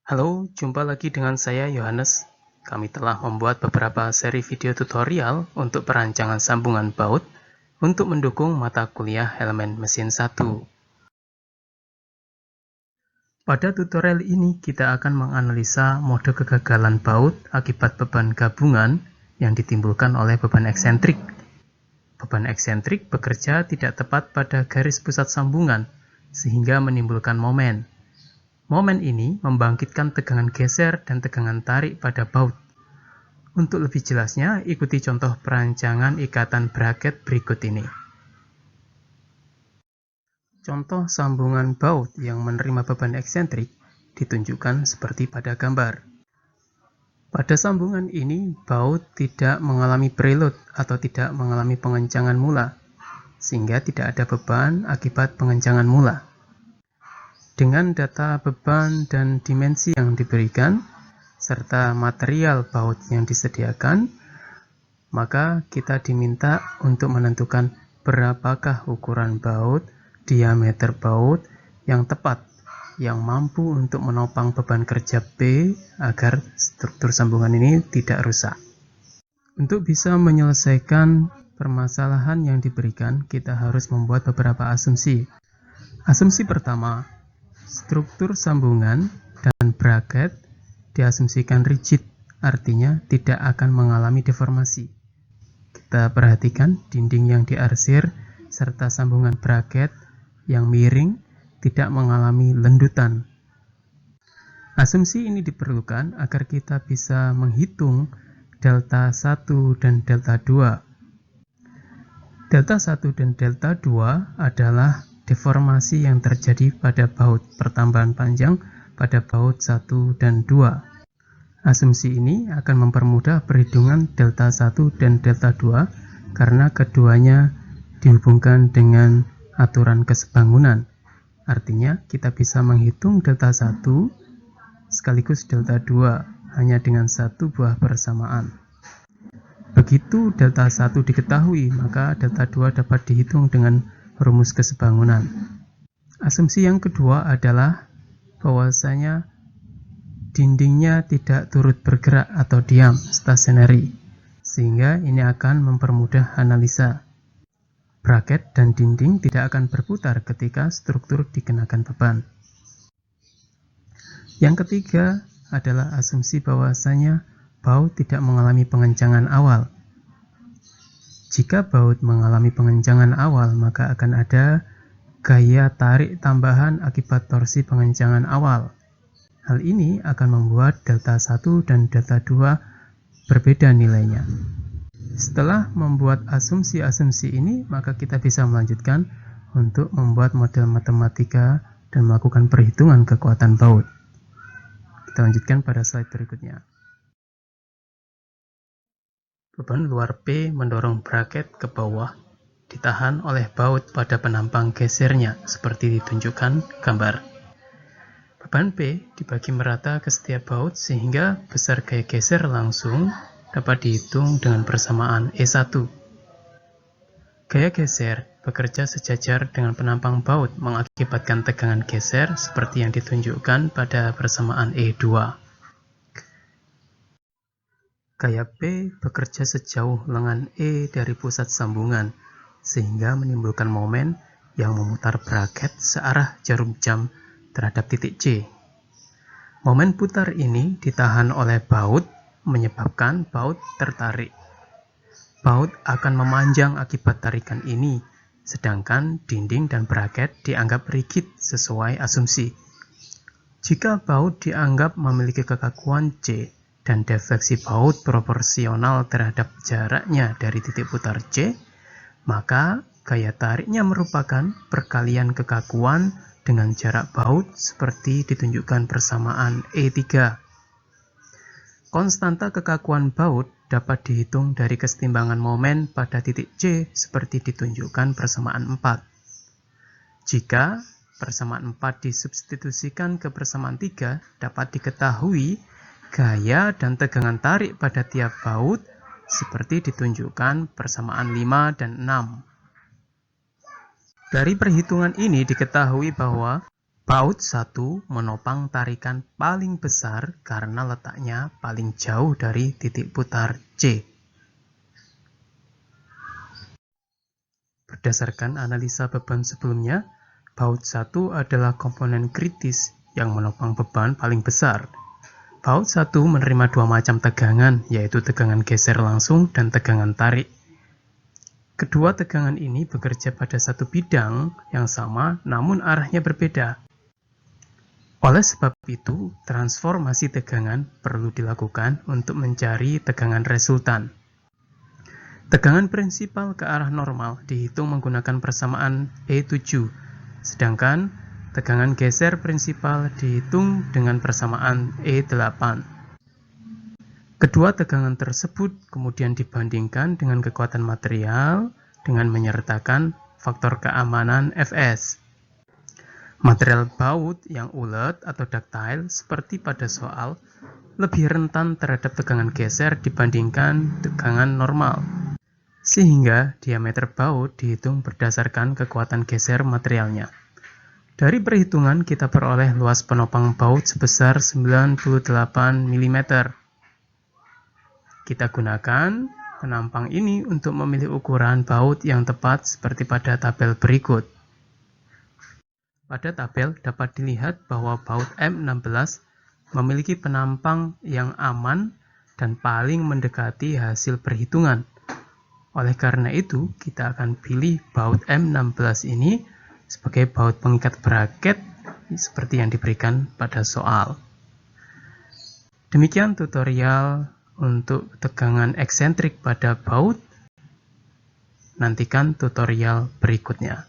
Halo, jumpa lagi dengan saya Yohanes. Kami telah membuat beberapa seri video tutorial untuk perancangan sambungan baut untuk mendukung mata kuliah elemen mesin 1. Pada tutorial ini kita akan menganalisa mode kegagalan baut akibat beban gabungan yang ditimbulkan oleh beban eksentrik. Beban eksentrik bekerja tidak tepat pada garis pusat sambungan sehingga menimbulkan momen. Momen ini membangkitkan tegangan geser dan tegangan tarik pada baut. Untuk lebih jelasnya, ikuti contoh perancangan ikatan braket berikut ini. Contoh sambungan baut yang menerima beban eksentrik ditunjukkan seperti pada gambar. Pada sambungan ini, baut tidak mengalami preload atau tidak mengalami pengencangan mula, sehingga tidak ada beban akibat pengencangan mula. Dengan data beban dan dimensi yang diberikan, serta material baut yang disediakan, maka kita diminta untuk menentukan berapakah ukuran baut, diameter baut yang tepat, yang mampu untuk menopang beban kerja B agar struktur sambungan ini tidak rusak. Untuk bisa menyelesaikan permasalahan yang diberikan, kita harus membuat beberapa asumsi. Asumsi pertama, struktur sambungan dan braket diasumsikan rigid, artinya tidak akan mengalami deformasi. Kita perhatikan dinding yang diarsir serta sambungan braket yang miring tidak mengalami lendutan. Asumsi ini diperlukan agar kita bisa menghitung delta 1 dan delta 2. Delta 1 dan delta 2 adalah deformasi yang terjadi pada baut pertambahan panjang pada baut 1 dan 2. Asumsi ini akan mempermudah perhitungan delta 1 dan delta 2 karena keduanya dihubungkan dengan aturan kesebangunan. Artinya, kita bisa menghitung delta 1 sekaligus delta 2 hanya dengan satu buah persamaan. Begitu delta 1 diketahui, maka delta 2 dapat dihitung dengan rumus kesebangunan. Asumsi yang kedua adalah bahwasanya dindingnya tidak turut bergerak atau diam, stationary, sehingga ini akan mempermudah analisa. Braket dan dinding tidak akan berputar ketika struktur dikenakan beban. Yang ketiga adalah asumsi bahwasanya baut tidak mengalami pengencangan awal. Jika baut mengalami pengencangan awal, maka akan ada gaya tarik tambahan akibat torsi pengencangan awal. Hal ini akan membuat delta 1 dan delta 2 berbeda nilainya. Setelah membuat asumsi-asumsi ini, maka kita bisa melanjutkan untuk membuat model matematika dan melakukan perhitungan kekuatan baut. Kita lanjutkan pada slide berikutnya. Beban luar P mendorong braket ke bawah, ditahan oleh baut pada penampang gesernya, seperti ditunjukkan gambar. Beban P dibagi merata ke setiap baut sehingga besar gaya geser langsung dapat dihitung dengan persamaan E1. Gaya geser bekerja sejajar dengan penampang baut mengakibatkan tegangan geser seperti yang ditunjukkan pada persamaan E2. Gaya P bekerja sejauh lengan E dari pusat sambungan sehingga menimbulkan momen yang memutar braket searah jarum jam terhadap titik C. Momen putar ini ditahan oleh baut menyebabkan baut tertarik. Baut akan memanjang akibat tarikan ini, sedangkan dinding dan braket dianggap rigid sesuai asumsi. Jika baut dianggap memiliki kekakuan C dan defleksi baut proporsional terhadap jaraknya dari titik putar C, maka gaya tariknya merupakan perkalian kekakuan dengan jarak baut seperti ditunjukkan persamaan E3. Konstanta kekakuan baut dapat dihitung dari kesetimbangan momen pada titik C seperti ditunjukkan persamaan 4. Jika persamaan 4 disubstitusikan ke persamaan 3, dapat diketahui gaya dan tegangan tarik pada tiap baut seperti ditunjukkan persamaan 5 dan 6. Dari perhitungan ini diketahui bahwa Baut 1 menopang tarikan paling besar karena letaknya paling jauh dari titik putar C. Berdasarkan analisa beban sebelumnya, baut 1 adalah komponen kritis yang menopang beban paling besar. Baut 1 menerima dua macam tegangan, yaitu tegangan geser langsung dan tegangan tarik. Kedua tegangan ini bekerja pada satu bidang yang sama, namun arahnya berbeda. Oleh sebab itu, transformasi tegangan perlu dilakukan untuk mencari tegangan resultan. Tegangan prinsipal ke arah normal dihitung menggunakan persamaan E7, sedangkan tegangan geser prinsipal dihitung dengan persamaan E8. Kedua tegangan tersebut kemudian dibandingkan dengan kekuatan material dengan menyertakan faktor keamanan Fs. Material baut yang ulet atau ductile seperti pada soal lebih rentan terhadap tegangan geser dibandingkan tegangan normal, sehingga diameter baut dihitung berdasarkan kekuatan geser materialnya. Dari perhitungan kita peroleh luas penopang baut sebesar 98 mm. Kita gunakan penampang ini untuk memilih ukuran baut yang tepat seperti pada tabel berikut. Pada tabel dapat dilihat bahwa baut M16 memiliki penampang yang aman dan paling mendekati hasil perhitungan. Oleh karena itu, kita akan pilih baut M16 ini sebagai baut pengikat braket seperti yang diberikan pada soal. Demikian tutorial untuk tegangan eksentrik pada baut. Nantikan tutorial berikutnya.